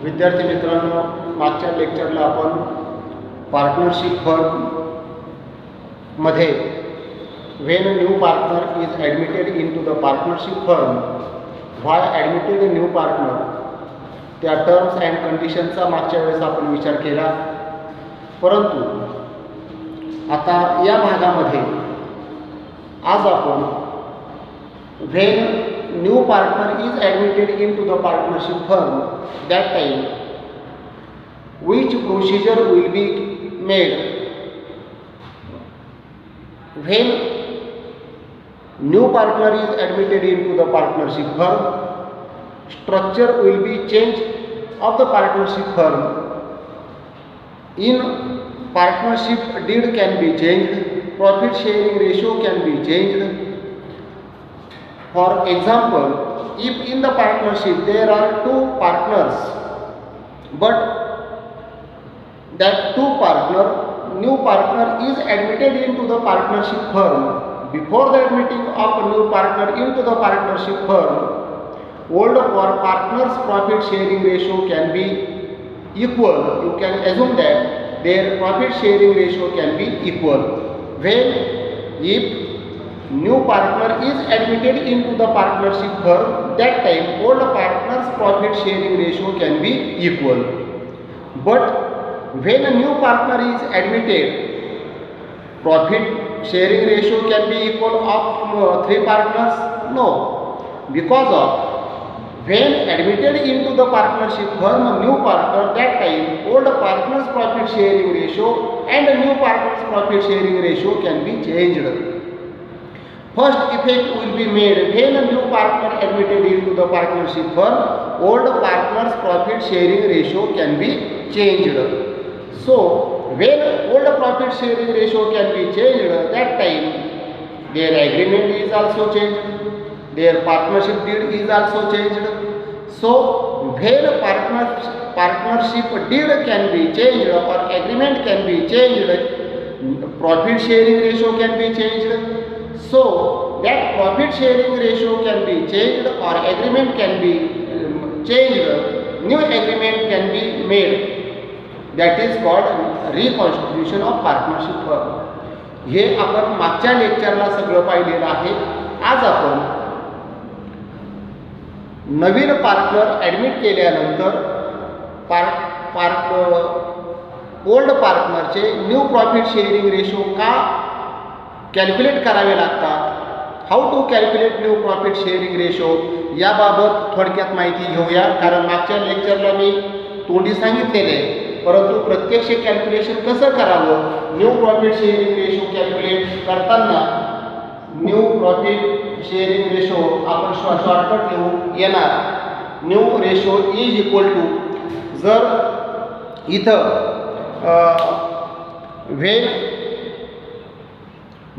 विद्यार्थी मित्रांनो, मागच्या लेक्चरला आपण पार्टनरशिप फर्म मध्ये when new partner is admitted into the partnership firm, why admitted new partner, त्या टर्म्स अँड कंडिशनचा मागच्या वेळेस आपण विचार केला. परंतु आता या भागामध्ये आज आपण when new partner is admitted into the partnership firm, that time which procedure will be made when new partner is admitted into the partnership firm. Structure will be changed of the partnership firm. In partnership deed can be changed, profit sharing ratio can be changed. For example, if in the partnership there are two partners, but that new partner is admitted into the partnership firm, before the admitting of a new partner into the partnership firm, old partners profit sharing ratio can be equal. You can assume that their profit sharing ratio can be equal. When if new partner is admitted into the partnership firm, that time old partners profit sharing ratio can be equal. But when a new partner is admitted, profit sharing ratio can be equal of three partners? No, because of when admitted into the partnership firm a new partner, that time old partners profit sharing ratio and a new partners profit sharing ratio can be changed. First effect will be made when a new partner admitted into the partnership firm, old partners profit sharing ratio can be changed. So when old profit sharing ratio can be changed, that time their agreement is also changed, their partnership deed is also changed. So when partnership deed can be changed or agreement can be changed, profit sharing ratio can be changed. So that profit sharing ratio can be changed or agreement can be changed, new agreement can be made. That is called reconstitution of partnership firm. हे आपण मागच्या लेक्चरला सगळं पाहिलेलं आहे. आज आपण नवीन partner admit केल्यानंतर ओल्ड पार्टनरचे न्यू प्रॉफिट शेअरिंग रेशो का कॅल्क्युलेट करावे लागतात, how to calculate new profit sharing ratio, याबाबत थोडक्यात माहिती घेऊया. कारण मागच्या लेक्चरला मी तोंडी सांगितलेले, परंतु प्रत्यक्ष कॅल्क्युलेशन कसं करावं, new profit sharing ratio calculate करताना न्यू प्रॉफिट शेअरिंग रेशो आपण शॉर्टकट लिहू येणार. New ratio is equal to, जर इथं when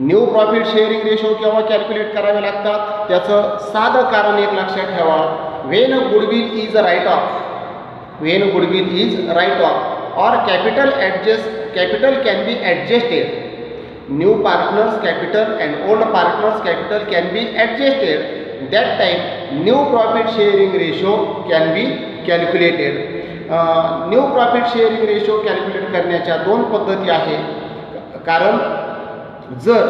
new profit sharing ratio केव्हा कॅल्क्युलेट करावे लागतात, त्याचं साधं कारण एक लक्षात ठेवा. When goodwill is write off, when goodwill is write off और capital can be adjusted, new partners capital and old partners capital can be adjusted, that time new profit sharing ratio can be calculated. New profit sharing ratio calculate करण्याच्या दोन पद्धती आहेत. कारण जर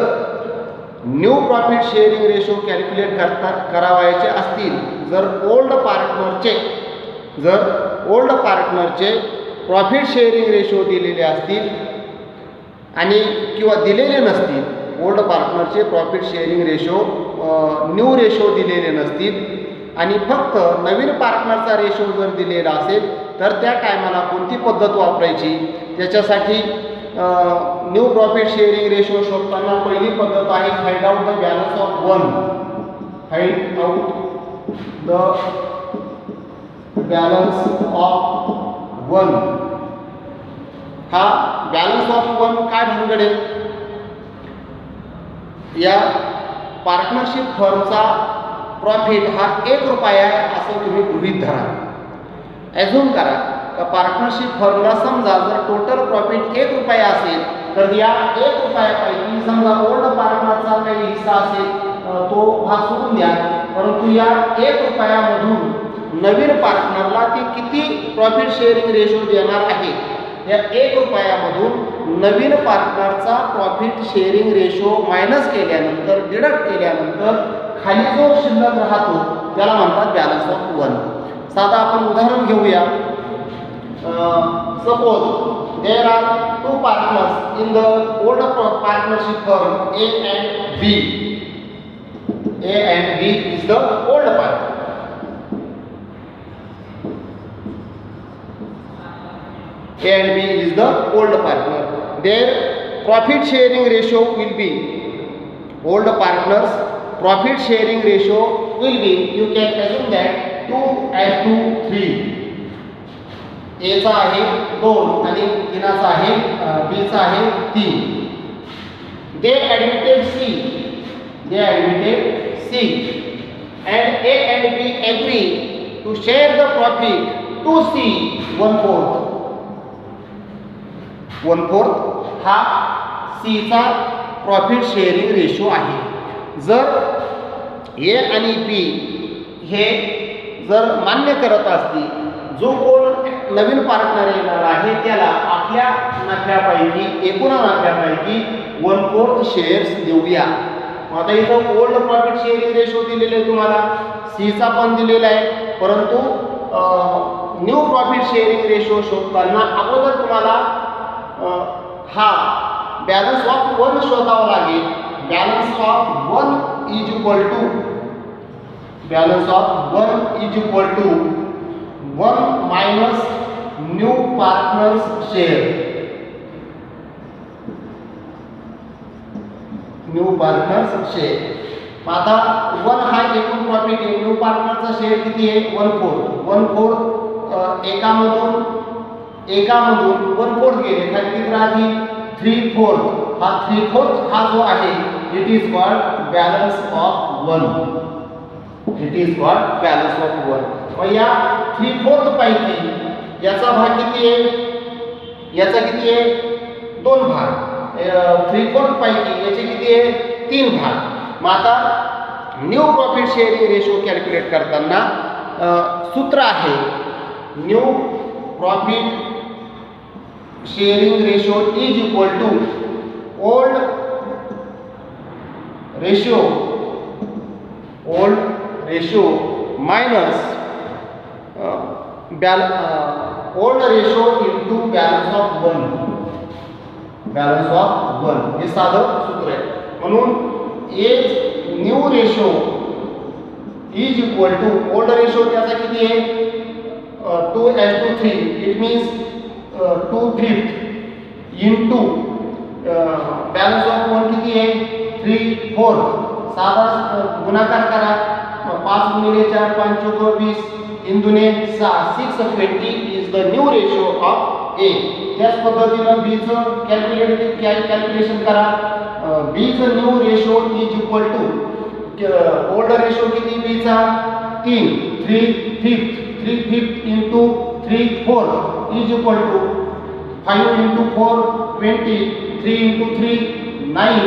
new profit sharing ratio calculate करावायचे असतील, जर old पार्टनरचे प्रॉफिट शेअरिंग रेशो दिलेले असतील आणि किंवा दिलेले नसतील, ओल्ड पार्टनरचे profit sharing ratio new ratio दिलेले नसतील आणि फक्त नवीन पार्टनरचा रेशो जर दिलेला असेल, तर त्या टायमाला कोणती पद्धत वापरायची, त्याच्यासाठी न्यू प्रॉफिट शेअरिंग रेशो शोधताना पहिली पद्धत आहे find out the balance of one. Find out the balance of one. हा बॅलन्स ऑफ वन काय भानगड आहे, या पार्टनरशिप फर्मचा प्रॉफिट हा 1 रुपया आहे असं तुम्ही गृहीत धरा. ॲझ्युम करा का पार्टनरशिप फर्मला समजा जर टोटल प्रॉफिट 1 रुपया असेल, तर या 1 रुपयापैकी समजा ओल्ड पार्टनरचा काही हिस्सा असेल तो भाग सोडून द्या, परंतु या 1 रुपयामधून नवीन पार्टनरला ती किती प्रॉफिट शेअरिंग रेशो देणार आहे. या 1 रुपयामधून नवीन पार्टनरचा प्रॉफिट शेअरिंग रेशो मायनस केल्यानंतर, डिडक्ट केल्यानंतर खाली जो शिल्लक राहतो त्याला म्हणतात बॅलन्स ऑफ वन. साधा आपण उदाहरण घेऊया. Suppose there are 2 partners in the old partnership firm A and B. A and B is the old partner. A and B is the old partner. Their profit sharing ratio will be, old partners profit sharing ratio will be, you can assume that 2:3. A चा आहे 2 आणि तिनाचा आहे B चा आहे 3. They admitted C. They admitted C. And A and B agree to share the profit to C 1/4. 1/4 हा C चा profit sharing ratio आहे. जर A आणि B हे जर मान्य करत असतील, जो कोण नवीन पार्टनर येणार आहे त्याला आपल्या नफ्यापैकी, एकूण नफ्यापैकी 1/4 शेअर्स देऊया. आता इथं ओल्ड प्रॉफिट शेअरिंग रेशो दिलेले आहे तुम्हाला, C चा पण दिलेला आहे, परंतु न्यू प्रॉफिट शेअरिंग रेशो शोधताना अगोदर तुम्हाला हा बॅलन्स ऑफ 1 शोधावा लागेल. Balance of 1 is equal to, balance of 1 is equal to 1 minus new partners share. New partners share. आता 1 हा एकूण प्रॉफिट आहे. न्यू पार्टनरचा शेअर किती आहे? 1/4. एकामधून 1/4 गेले, खाली किती राहतील? 3/4. हा 3/4 हा जो आहे it is called balance of 1. It is called balance of 1. मग या 3/4 पैकी याचा भाग किती आहे? याचा किती आहे? 2 भाग. 3/4 पैकी याचे किती आहे? 3 भाग. मग आता new profit sharing ratio calculate करताना सूत्र आहे new profit sharing ratio is equal to old ratio minus old ratio into balance of 1. Balance of 1 हे साधं सूत्र आहे. म्हणून as new ratio is equal to old ratio त्याचा किती आहे? 2:3. It means 2/5 into balance of 1 किती आहे? 3/4. साधा गुणाकार करा. 5 गुणिले 4 5 चौक 20 3 दुने 6. 620 is the new ratio of A. त्याच पद्धतीनं B चं कॅल्क्युलेशन करा. B चं new ratio is equal to old ratio किती? B चा 3. 3/5 into 3/4 is equal to 5 into 4 20. 3 into 3 9.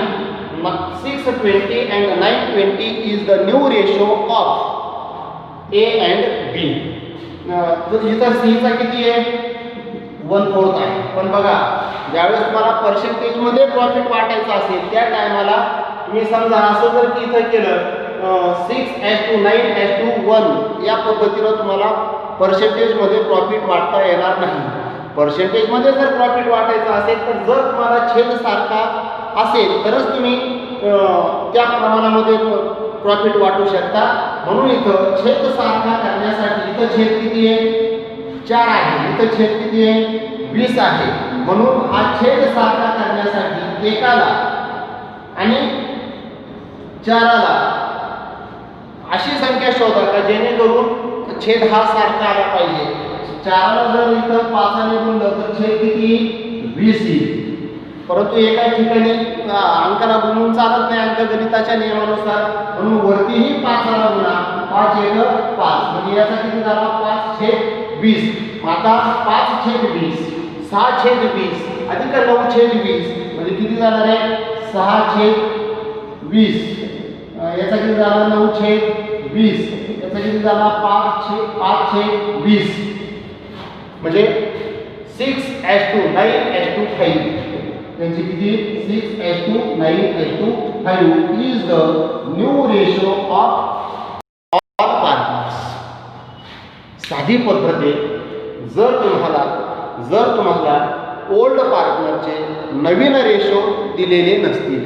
620 and 920 is the new ratio of A and B. इथं C चा किती आहे? 1/4 आहे. पण बघा, ज्यावेळेस तुम्हाला पर्सेंटेज मध्ये प्रॉफिट वाटायचं असेल त्या टायमाला तुम्ही समजा असं जर की इथं केलं 6:9:1 या पद्धतीनं तुम्हाला पर्सेंटेज मध्ये प्रॉफिट वाटता येणार नाही. पर्सेंटेज मध्ये जर प्रॉफिट वाटायचं असेल तर जर तुम्हाला छेद सारखा असेल तरच तुम्ही त्या प्रमाणामध्ये प्रॉफिट वाटू शकता. म्हणून इथं छेद सारखा करण्यासाठी इथं छेद किती आहे? 4 आहे. इथं छेद किती आहे? 20 आहे. म्हणून हा छेद सारखा करण्यासाठी एकाला आणि 4ला अशी संख्या शोधा का जेणेकरून छेद हा सारखा आला पाहिजे. 4ला जर इथं 5ने गुणलं तर छेद किती? 20 येईल. परंतु एका ठिकाणी अंकाला गुणून चालत नाही अंकगणिताच्या नियमानुसार. म्हणून वरतीही 5ला गुणा. 5 म्हणजे याचा किती झाला? 5/20. आता 5/20 6/20 अधिक 9/20 म्हणजे किती जाणार आहे? 6/20. याचा किती झाला? 9/20. 20, याचा किती झाला 5/20, म्हणजे 6:9:5. त्यांची किती 6:9:5 is the new ratio of all partners. साधी पद्धत आहे. जर तुम्हाला ओल्ड पार्टनरचे नवीन रेशो दिलेले नसतील,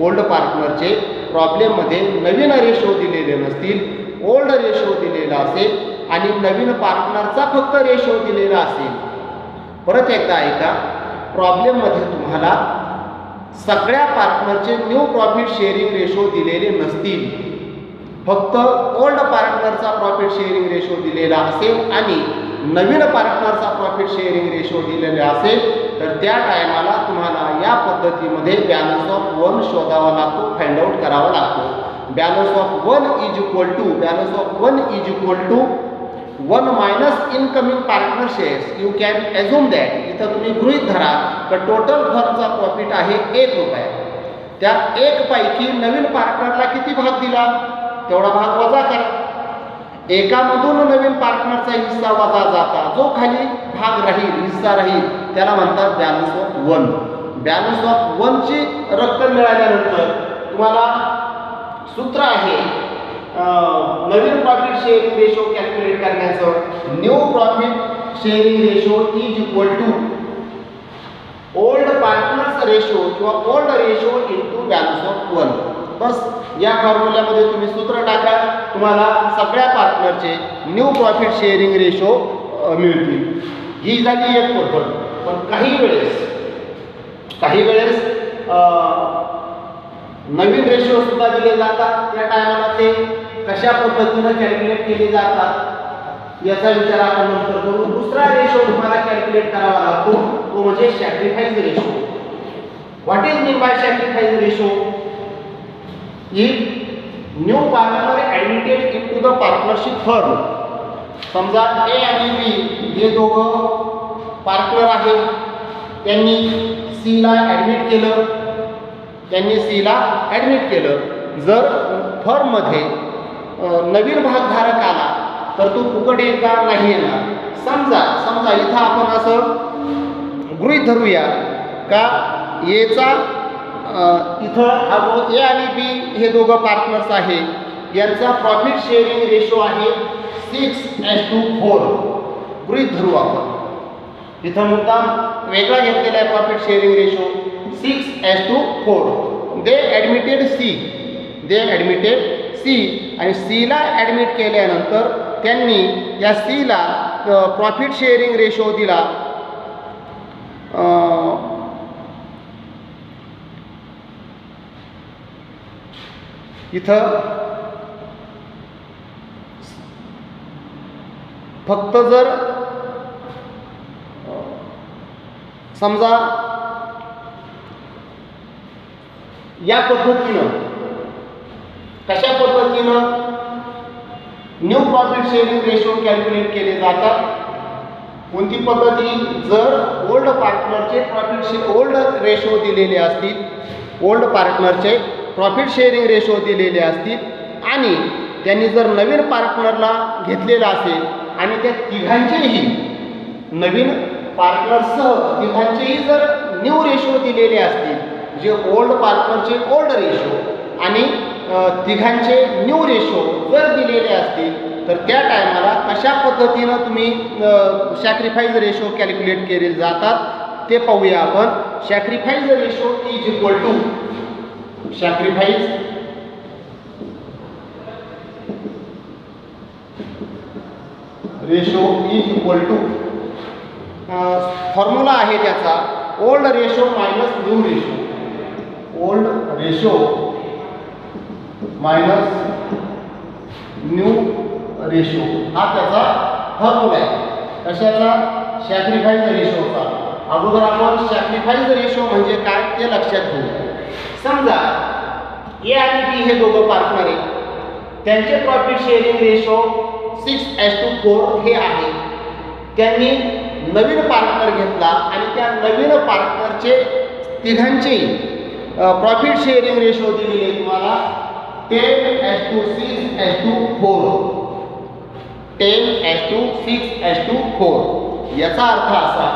ओल्ड पार्टनरचे प्रॉब्लेममध्ये नवीन रेशो दिलेले नसतील, ओल्ड रेशो दिलेला असेल आणि नवीन पार्टनरचा फक्त रेशो दिलेला असेल, परत एकदा ऐका, प्रॉब्लेममध्ये तुम्हाला सगळ्या पार्टनरचे न्यू प्रॉफिट शेअरिंग रेशो दिलेले नसतील, फक्त ओल्ड पार्टनरचा प्रॉफिट शेअरिंग रेशो दिलेला असेल आणि नवीन पार्टनरचा प्रॉफिट शेअरिंग रेशो दिलेला असेल, तर त्या टायमाला तुम्हाला या पद्धतीमध्ये बॅलन्स ऑफ 1 शोधावा लागतो, फाइंड आउट करावा लागतो. Balance of 1 is equal to 1 minus incoming partner shares. You can assume that, इथं तुम्ही गृहीत धरा तर टोटल फर्मचा प्रॉफिट आहे 1 रुपया. त्या 1 पैकी नवीन पार्टनरला किती भाग दिला तेवढा भाग वजा करा. एकामधून नवीन पार्टनरचा हिस्सा वजा जाता जो खाली भाग राहील, हिस्सा राहील, त्याला म्हणतात बॅलन्स ऑफ 1. बॅलन्स ऑफ 1 ची रक्कम मिळाल्यानंतर तुम्हाला सूत्र आहे नवीन प्रॉफिट शेअरिंग रेशो कॅल्क्युलेट करण्याचं. New profit sharing ratio is equal to old partners ratio किंवा old ratio into balance of 1. बस या फॉर्म्युल्यामध्ये तुम्ही सूत्र टाका, तुम्हाला सगळ्या पार्टनरचे न्यू प्रॉफिट शेअरिंग रेशो मिळतील. ही झाली एक पद्धत. पण काही वेळेस नवीन रेशो सुद्धा दिले जातात, त्या टायमाला ते कशा पद्धतीनं कॅल्क्युलेट केले जातात याचा विचार आपण नंतर करू. दुसरा रेशो तुम्हाला कॅल्क्युलेट करावा लागतो, तो म्हणजे sacrifice ratio. What is mean bye sacrifice ratio? If new partner admitted into the partnership firm, समजा ए आणि बी हे दोघं पार्टनर आहेत, त्यांनी सी ला ॲडमिट केलं. जर फर्ममध्ये नवीन भागधारक आला तर तो फुकट येईल का? नाही येणार. समजा इथं आपण असं गृहीत धरूया का एचा इथं हा जो ए आणि बी हे दोघं पार्टनर्स आहे, यांचा प्रॉफिट शेअरिंग रेशो आहे 6:4. गृहीत धरू आपण. इथं मुद्दाम वेगळा घेतलेला आहे प्रॉफिट शेअरिंग रेशो 6:4. दे ॲडमिटेड सी आणि सीला ॲडमिट केल्यानंतर त्यांनी या सीला प्रॉफिट शेअरिंग रेशो दिला इथं फक्त जर समजा या पद्धतीनं कशा पद्धतीनं new profit sharing ratio calculate केले जातात. कोणती पद्धती? जर ओल्ड पार्टनरचे ओल्ड रेशो दिलेले असतील, ओल्ड पार्टनरचे प्रॉफिट शेअरिंग रेशो दिलेले असतील आणि त्यांनी जर नवीन पार्टनरला घेतलेला असेल आणि त्या तिघांचेही नवीन पार्टनरसह तिघांचेही जर न्यू रेशो दिलेले असतील, जे ओल्ड पार्टनरचे ओल्ड रेशो आणि तिघांचे न्यू रेशो जर दिलेले असतील, तर त्या टायमाला कशा पद्धतीनं तुम्ही सॅक्रिफाईस रेशो कॅल्क्युलेट केले जातात ते पाहूया आपण. Sacrifice ratio is equal to formula आहे त्याचा old ratio minus new ratio. Old ratio minus new ratio हा त्याचा फॉर्म्युला आहे. कशाचा? सॅक्रिफाईस रेशोचा. अगोदर आपण सॅक्रिफाईस रेशो म्हणजे काय ते लक्षात घेऊ. समजा ए आणि बी हे दोघं पार्टनर आहे, त्यांचे प्रॉफिट शेअरिंग रेशो 6:4 हे आहे. त्यांनी नवीन पार्टनर घेतला आणि त्या नवीन पार्टनरचे तिघांचेही प्रॉफिट शेअरिंग रेशो दिलेले तुम्हाला 10:6:4, 10:6:4. याचा अर्थ असा,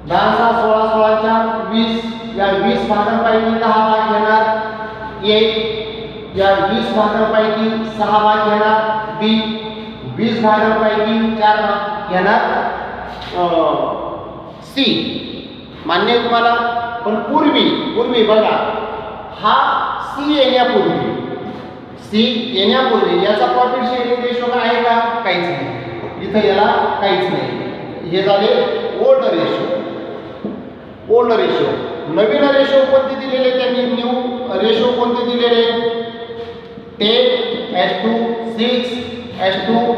10 6 16 16 20, या 20 भागांपैकी 10 भाग घेणार ए, या 20 भागांपैकी 6 भाग घेणार बी, 20 भागांपैकी 4 भाग घेणार सी. मान्य आहे तुम्हाला? पण पूर्वी बघा, हा सी येण्यापूर्वी याचा प्रॉफिट शेअरिंग रेशो काय आहे का? काहीच नाही. इथं याला काहीच नाही. हे झाले ओल्ड रेशो. नवीन रेशो कोणते दिलेले त्यांनी? न्यू रेशो कोणते दिलेले? 10:6:4.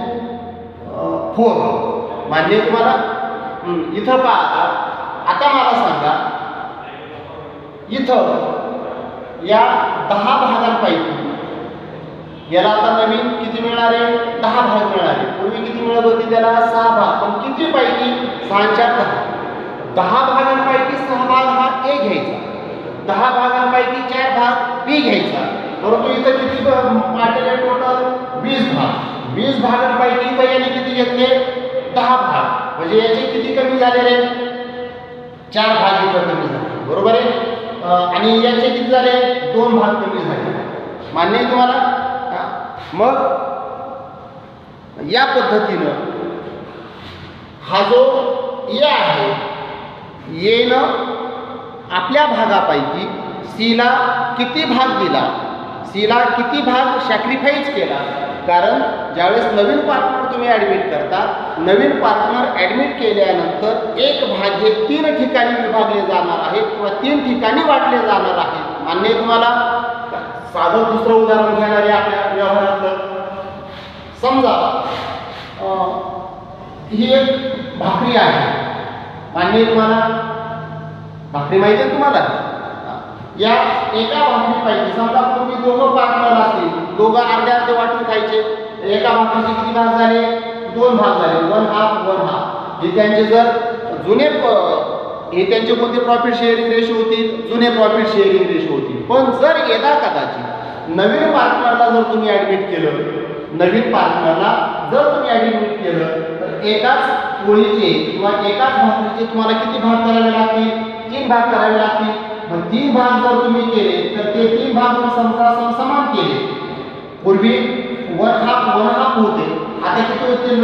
मान्य आहे तुम्हाला? इथं पहा, आता मला सांगा, इथं या 10 भागांपैकी याला आता नवीन किती मिळणार आहे? 10 भाग मिळणार आहे. पूर्वी किती मिळत होती त्याला? 6 भाग. पण किती पैकी? 6 4 10 भागांपैकी 6 भाग हा ए घ्यायचा, 10 भागांपैकी 4 भाग बी घ्यायचा. परंतु इथं किती वाटले? टोटल 20 भाग. 20 भागांपैकी इथं याने किती घेतले? 10 भाग. म्हणजे याचे किती कमी झालेले? 4 भाग इथं कमी झाले. बरोबर आहे? आणि याचे किती झाले? 2 भाग कमी झाले. मान्य आहे तुम्हाला? मग या पद्धतीनं हा जो ए आहे, एनं आपल्या भागापैकी सीला किती भाग दिला, सीला किती भाग सॅक्रिफाईस केला. कारण ज्यावेळेस नवीन पार्टनर तुम्ही ॲडमिट करता, नवीन पार्टनर ॲडमिट केल्यानंतर एक भाग हे 3 ठिकाणी विभागले जाणार आहेत किंवा 3 ठिकाणी वाटले जाणार आहेत. मान्य आहे तुम्हाला? साधं दुसरं उदाहरण घेणार आहे आपल्या व्यवहारातलं. समजा ही एक भाकरी आहे. मान्य आहे तुम्हाला? भाकरी माहिती आहे तुम्हाला? या एका भाकरीपैकी समजा तुम्ही दोघं पार्टनर असतील, दोघं अर्धे अर्धे वाटून खायचे. एका भाकरीचे किती भाग झाले? 2 भाग झाले. 1/2. हे त्यांचे जर जुने हे त्यांचे कोणते प्रॉफिट शेअरिंग रेशो होतील? जुने प्रॉफिट शेअरिंग रेशो होतील. पण जर यदा कदाचित नवीन पार्टनरला जर तुम्ही ॲडमिट केलं, तर एकाच पोळीचे किंवा एकाच भाकरीचे तुम्हाला किती भाग करावे लागतील? 3 भाग करावे लागतील. मग 3 भाग जर तुम्ही केले तर ते 3 भाग समजा समान केले. पूर्वी 1/2 होते, आता किती होतील?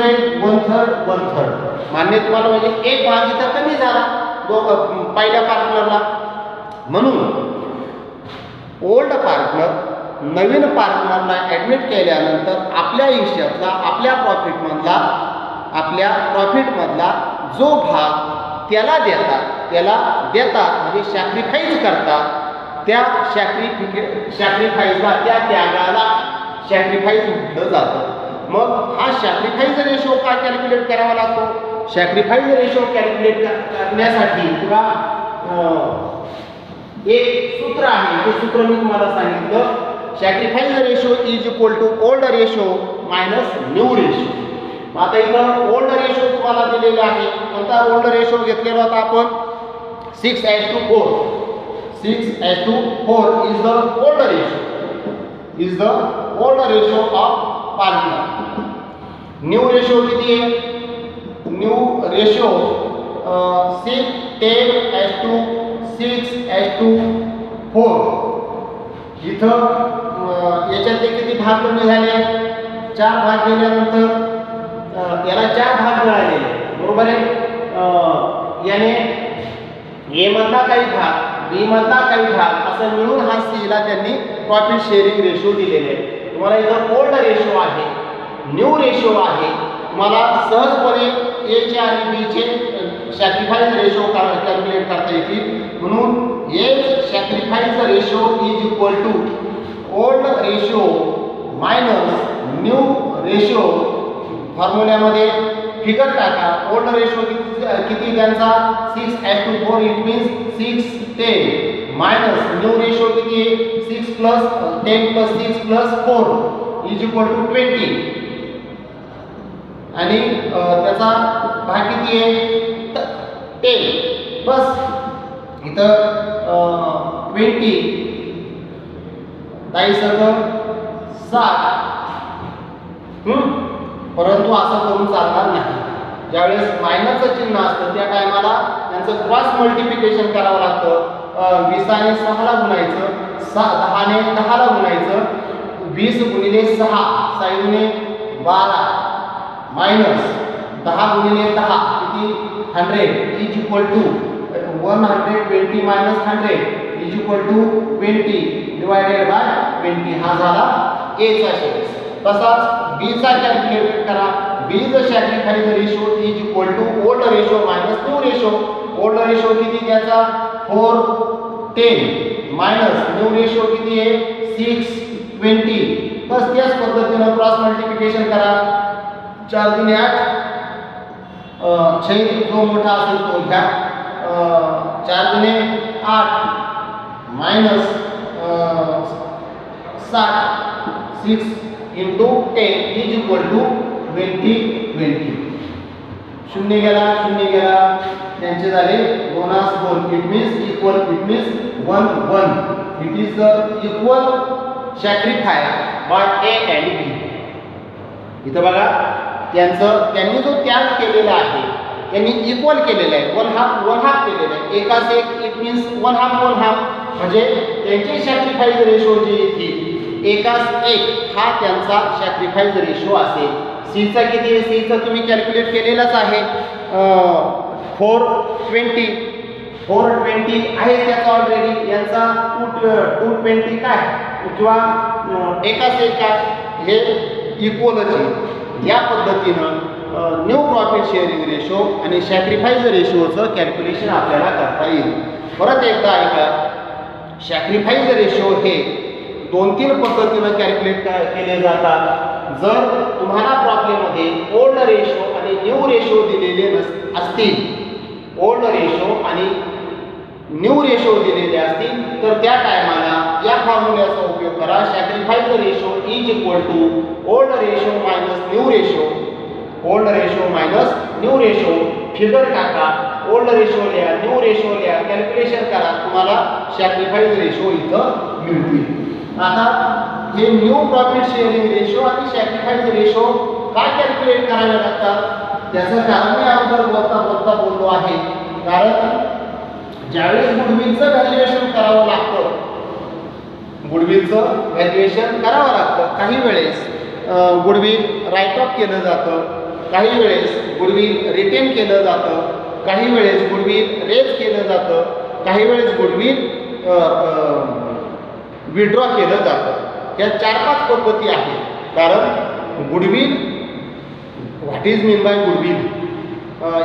1/3. मान्य तुम्हाला? म्हणजे एक भाग इथं कमी झाला पहिल्या पार्टनरला. म्हणून ओल्ड पार्टनर नवीन पार्टनरला ॲडमिट केल्यानंतर आपल्या हिशोबातला, आपल्या प्रॉफिटमधला जो भाग त्याला देतात म्हणजे सॅक्रिफाईस करतात, त्या सॅक्रिफाईसला, त्या त्यागाला सॅक्रिफाईस म्हटलं जातं. मग हा सॅक्रिफाईस रेशो काय कॅल्क्युलेट करावा लागतो? सॅक्रिफाईस रेशो कॅल्क्युलेट करण्यासाठी किंवा एक सूत्र आहे, ते सूत्र मी तुम्हाला सांगितलं. Sacrifice ratio is equal to old ratio minus new ratio. आता इथं ओल्ड रेशो तुम्हाला दिलेला आहे. कोणता ओल्ड रेशो घेतलेला होता आपण? 6:4. 6:4 is the old ratio of partner. New ratio किती आहे? New ratio 10:6:4. इथं याच्यातले किती भाग कमी झाले? 4 भाग गेल्यानंतर याला 4 भाग मिळाले. बरोबर आहे? याने ए मधला काही भाग, बी मधला काही भाग असं मिळून हा सीला त्यांनी प्रॉफिट शेअरिंग रेशो दिलेले आहे. तुम्हाला इथं ओल्ड रेशो आहे, न्यू रेशो आहे. तुम्हाला सहजपणे एचे आणि बीचे सॅक्रिफाईस रेशो कॅल्क्युलेट करता येतील. म्हणून A sacrifice ratio is equal to old ratio minus new ratio. फॉर्म्युल्यामध्ये फिगर टाका. ओल्ड रेशो किती त्यांचा? 6:4. It means 6:10 minus new ratio किती? 6 + 10 + 6 + 4 इज इक्वल टू 20. आणि त्याचा भाग किती आहे? 10. बस इथं 20 60. परंतु असं करून चालणार नाही. ज्यावेळेस मायनसचं चिन्ह असतं त्या टायमाला त्यांचं क्रॉस मल्टिप्लिकेशन करावं लागतं. 20 ने 6 ला गुणायचं, 10 ने 10 ला गुणायचं, 20 गुणिले 6 6 12 मायनस 10 गुणिले 10 किती 100 is equal to 120 minus 100 is equal to 20 divided by 20. हा झाला a चा शेष. तसाच b चा कॅल्क्युलेट करा. b चा sacrifice ratio is equal to old ratio minus new ratio. Old ratio किती त्याचा 4 10 मायनस न्यू रेशो किती आहे 6 20. बस त्याच पद्धतीने क्रॉस मल्टिप्लिकेशन करा. 4 दुनी 8 6 जो मोठा असेल तो घ्या. 4 दुनी 8 minus 60 6 into 10 is equal to 20. शून्य गेला त्यांचे झाले 2 it means equal it means 1 it is the equal sacrifice by A and B. इथं बघा त्यांनी जो त्याग केलेला आहे त्यांनी इक्वल केलेला आहे. वन हाफ केलेला आहे. एकास एक इट मीन्स वन हाफ म्हणजे त्यांची सॅक्रिफाइस रेशो जी येते एकास एक हा त्यांचा सॅक्रिफाइस रेशो असेल. सीचा किती आहे सीचा तुम्ही कॅल्क्युलेट केलेलाच आहे 420 आहे त्याचा ऑलरेडी. यांचा 220 काय किंवा एकास एक काय हे इक्वलच आहे. या पद्धतीनं न्यू प्रॉफिट शेअरिंग रेशो आणि सॅक्रिफाइस रेशोचं कॅल्क्युलेशन आपल्याला करता येईल. परत एकदा ऐका, सॅक्रिफाइस रेशो हे 2-3 पद्धतीनं कॅल्क्युलेट केले जातात. जर तुम्हाला प्रॉब्लेममध्ये ओल्ड रेशो आणि न्यू रेशो दिलेले असतील, ओल्ड रेशो आणि न्यू रेशो दिलेले असतील तर त्या टायमाला या फॉर्म्युल्याचा उपयोग करा. Sacrifice ratio is equal to old ratio minus new ratio. Old ratio minus new ratio figure टाका. ओल्ड रेशो लिहा, न्यू रेशो लिहा, कॅल्क्युलेशन करा, तुम्हाला सॅक्रिफाइस रेशो इथं मिळतील. आता हे न्यू प्रॉफिट शेअरिंग रेशो आणि सॅक्रिफाइस रेशो काय कॅल्क्युलेट करावे लागतात त्याचं कारण मी अगोदर बोलता बोललो आहे. कारण ज्यावेळेस गुडविलचं व्हॅल्युएशन करावं लागतं, गुडविलचं व्हॅल्युएशन करावं लागतं. काही वेळेस गुडविल राईट ऑफ केलं जातं, काही वेळेस गुडविल रिटेन केलं जातं, काही वेळेस गुडविल रेज केलं जातं, काही वेळेस गुडविल विड्रॉ केलं जातं. या 4-5 पद्धती आहेत. कारण goodwill what is mean by goodwill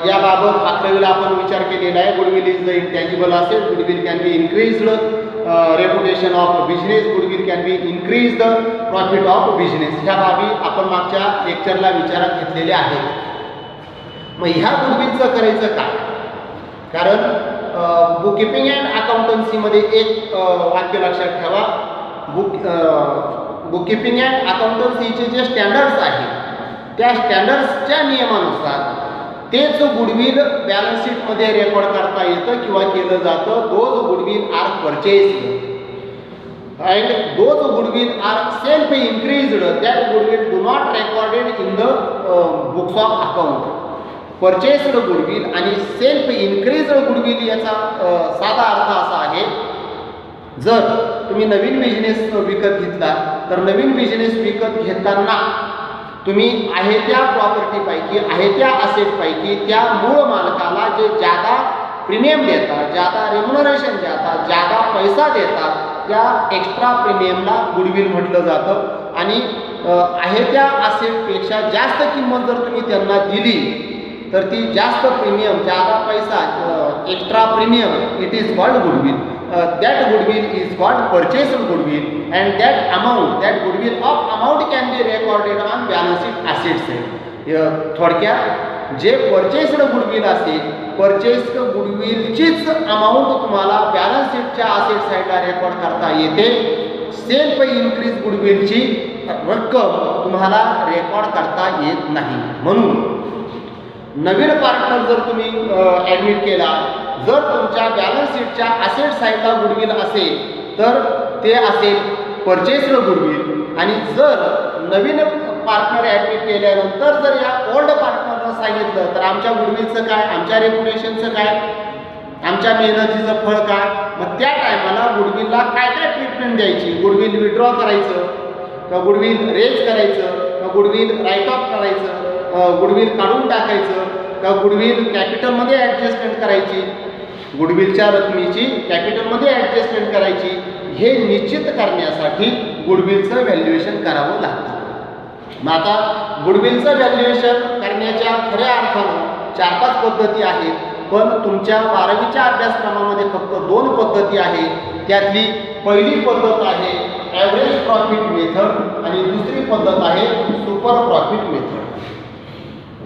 याबाबत 11वीला आपण विचार केलेला आहे. Goodwill is the intangible asset. Goodwill can be increased reputation of business. Goodwill can be increase the profit of business. ह्या बाबी आपण मागच्या लेक्चरला विचारात घेतलेल्या आहेत. मग ह्या गुडविलचं करायचं काय? कारण बुककीपिंग अँड अकाउंटन्सीमध्ये एक वाक्य लक्षात ठेवा. बुककीपिंग अँड अकाउंटन्सीचे जे स्टँडर्ड्स आहेत त्या स्टँडर्ड्सच्या नियमानुसार तेच गुडविल बॅलन्स शीटमध्ये रेकॉर्ड करता येतं किंवा केलं जातं. Those goodwill are purchased and those goodwill are self increased that goodwill do not recorded in the books of account. Purchased goodwill आणि सेल्फ इन्क्रीज्ड गुडविल याचा साधा अर्थ असा आहे, जर तुम्ही नवीन बिझनेस विकत घेतला तर नवीन बिझनेस विकत घेताना तुम्ही आहे त्या प्रॉपर्टीपैकी आहे त्या असेटपैकी त्या मूळ मालकाला जे जादा प्रीमियम देतात, जादा रेम्युनरेशन देतात, जादा पैसा देतात त्या एक्स्ट्रा प्रीमियमला गुडविल म्हटलं जातं. आणि आहे त्या असेटपेक्षा जास्त किंमत जर तुम्ही त्यांना दिली तर ती जास्त प्रीमियम जादा पैसा extra premium it is called goodwill. that goodwill is called purchased goodwill and that amount that goodwill of amount can be recorded on balance sheet assets. थोडक्यात जे परचेस्ड गुडविल असेल परचेस्ड गुडविलचीच अमाऊंट तुम्हाला balance शीटच्या asset साईडला record करता येते. Self increase गुडविलची रक्कम तुम्हाला रेकॉर्ड करता येत नाही. म्हणून नवीन पार्टनर जर तुम्ही ॲडमिट केला, जर तुमच्या बॅलन्स शीटच्या असेट साईडला गुडविल असेल तर ते असेल परचेस्ड गुडविल आणि जर नवीन पार्टनर ॲडमिट केल्यानंतर जर या ओल्ड पार्टनरनं सांगितलं तर आमच्या गुडविलचं काय, आमच्या रेप्युटेशनचं काय, आमच्या मेहनतीचं फळ काय, मग त्या टायमाला गुडविलला काय काय ट्रीटमेंट द्यायची, गुडविल विड्रॉ करायचं का गुडविल रेज करायचं का गुडविल राईट ऑफ करायचं, गुडविल काढून टाकायचं का गुडविल कॅपिटलमध्ये ॲडजस्टमेंट करायची, गुडविलच्या रकमेची कॅपिटलमध्ये ॲडजस्टमेंट करायची, हे निश्चित करण्यासाठी गुडविलचं व्हॅल्युएशन करावं लागतं. मग आता गुडविलचं व्हॅल्युएशन करण्याच्या खऱ्या अर्थानं 4-5 पद्धती आहेत, पण तुमच्या 12वीच्या अभ्यासक्रमामध्ये फक्त 2 पद्धती आहेत. त्यातली पहिली पद्धत आहे ॲव्हरेज प्रॉफिट मेथड आणि दुसरी पद्धत आहे super profit method.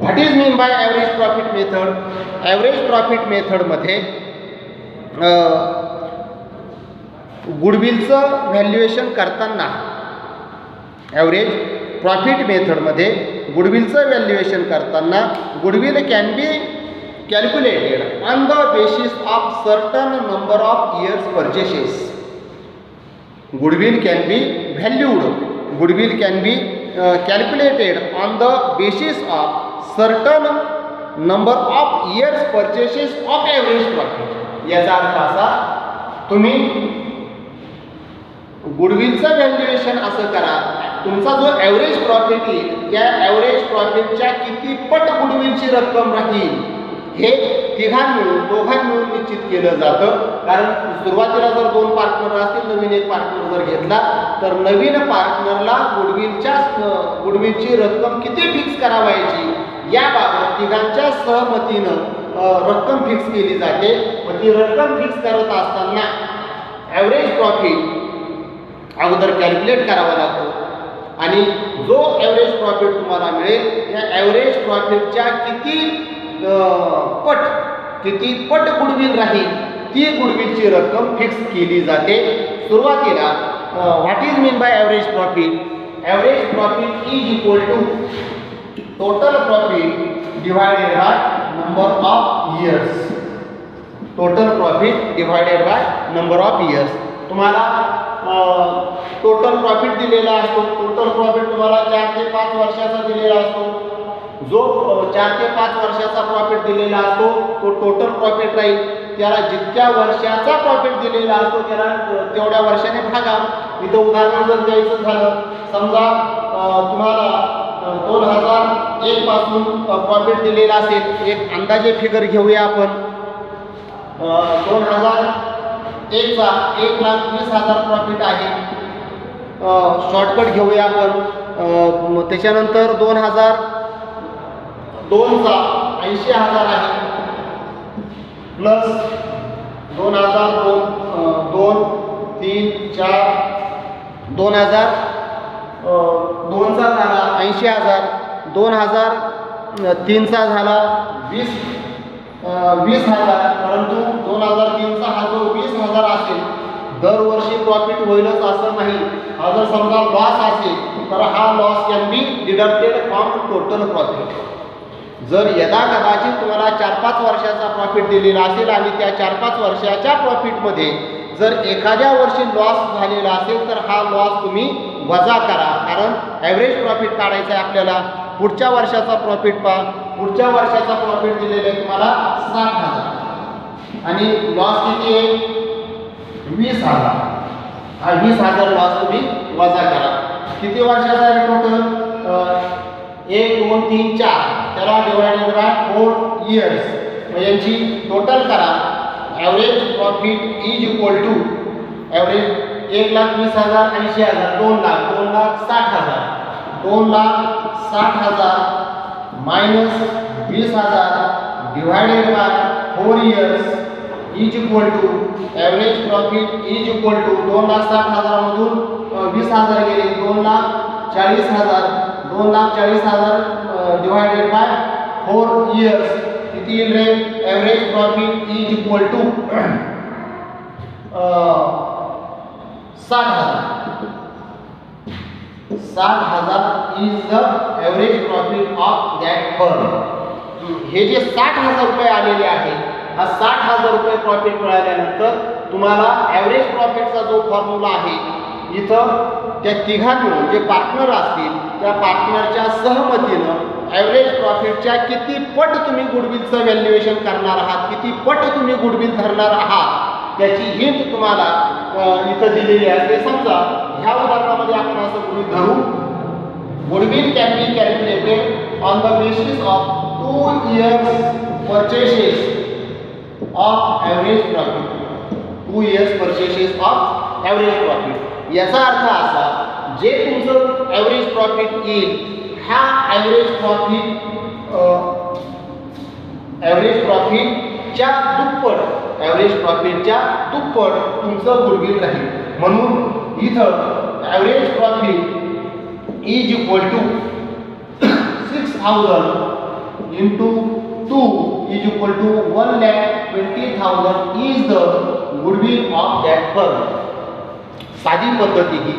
What is mean by average profit method? Average profit मेथडमध्ये गुडविलचं व्हॅल्युएशन करताना, ॲव्हरेज प्रॉफिट मेथडमध्ये गुडविलचं व्हॅल्युएशन करताना goodwill can B calculated on the basis of certain number of years purchases. Goodwill can be valued, goodwill can B calculated on the basis of certain number of years purchases of average profit. याचा अर्थ असा, तुम्ही गुडविलचं valuation असं करा, तुमचा जो average profit येईल या ॲव्हरेज प्रॉफिटच्या किती पट गुडविलची रक्कम राहील हे दोघां मिळून निश्चित केलं जातं. कारण सुरुवातीला जर 2 पार्टनर असतील, नवीन एक पार्टनर जर घेतला तर नवीन पार्टनरला गुडविलची रक्कम किती फिक्स करावायची याबाबत तिघांच्या सहमतीनं रक्कम फिक्स केली जाते. व ती रक्कम फिक्स करत असताना ॲव्हरेज प्रॉफिट अगोदर कॅल्क्युलेट करावा लागतो आणि जो ॲव्हरेज प्रॉफिट तुम्हाला मिळेल या ॲव्हरेज प्रॉफिटच्या किती पट गुडविल राहील ती गुडविलची रक्कम फिक्स केली जाते. सुरुवातीला what is mean by average profit? Average profit is equal to total profit divided by number of years. Total profit divided by number of years. तुम्हाला टोटल प्रॉफिट दिलेला असतो. टोटल प्रॉफिट तुम्हाला 4 ते 5 वर्षाचा दिलेला असतो. जो 4 ते 5 वर्षाचा प्रॉफिट दिलेला असतो तो टोटल प्रॉफिट राहील. त्याला जितक्या वर्षाचा प्रॉफिट दिलेला असतो त्याला तेवढ्या वर्षाने भागा. इथं उदाहरण जर द्यायचं झालं, समजा तुम्हाला 2001 पासून प्रॉफिट दिलेला असेल, एक अंदाजे फिगर घेऊया आपण. 2001चा 1,20,000 प्रॉफिट आहे. शॉर्टकट घेऊया आपण. त्याच्यानंतर 2002चा 80,000 आहे प्लस 2002 2 3 4 2002चा झाला 80,000, 2003चा झाला 20,000. परंतु 2003चा हा जो 20,000 असेल, दरवर्षी प्रॉफिट होईलच असं नाही. हा जर समजा लॉस असेल तर हा loss can be deducted from total profit. जर यदा कदाचित तुम्हाला 4-5 वर्षाचा प्रॉफिट दिलेला असेल आणि त्या 4-5 वर्षाच्या प्रॉफिटमध्ये जर एखाद्या वर्षी लॉस झालेला असेल तर हा लॉस तुम्ही वजा करा. कारण ॲव्हरेज प्रॉफिट काढायचं आहे आपल्याला. पुढच्या वर्षाचा प्रॉफिट पहा. पुढच्या वर्षाचा प्रॉफिट दिलेला आहे तुम्हाला 60,000 आणि लॉस किती आहे 20,000. हा 20,000 लॉस तुम्ही वजा करा. किती वर्षाचा आहे टोटल? 1 2 3 4 त्याला डिवायडेड बाय 4 इयर्स. यांची टोटल करा. Average profit is equal to average 1,20,000 80,000 2,60,000 2,60,000 minus 20,000 divided by 4 years is equal to average profit is equal to 2,60,000 मधून 20,000 गेले 2,40,000 डिवायडेड बाय 4 इयर्स किती येईल रे? Average profit is equal to 60,000 is the average profit of that firm. हे जे 60,000 रुपये आलेले आहेत, हा 60,000 रुपये प्रॉफिट मिळाल्यानंतर तुम्हाला ॲव्हरेज प्रॉफिटचा जो फॉर्म्युला आहे इथं त्या तिघां मिळून जे पार्टनर असतील त्या पार्टनरच्या सहमतीनं ॲव्हरेज प्रॉफिटच्या किती पट तुम्ही गुडविलचं व्हॅल्युएशन करणार आहात, किती पट तुम्ही गुडविल धरणार आहात त्याची हिंट तुम्हाला इथं दिलेली असते. समजा ह्या उदाहरणामध्ये आपण असं गृहीत धरू, goodwill can B calculated on the basis of 2 years purchases of average profit. 2 years purchases of average profit. याचा अर्थ असा, जे तुमचं ॲव्हरेज प्रॉफिट येईल ह्या ॲव्हरेज प्रॉफिटच्या दुप्पट, ॲव्हरेज प्रॉफिटच्या दुप्पट तुमचं गुडविल राहील. म्हणून इथं average profit is equal to 6,000 into 2 is equal to 1,20,000 is the goodwill of that firm. साधी पद्धती ही.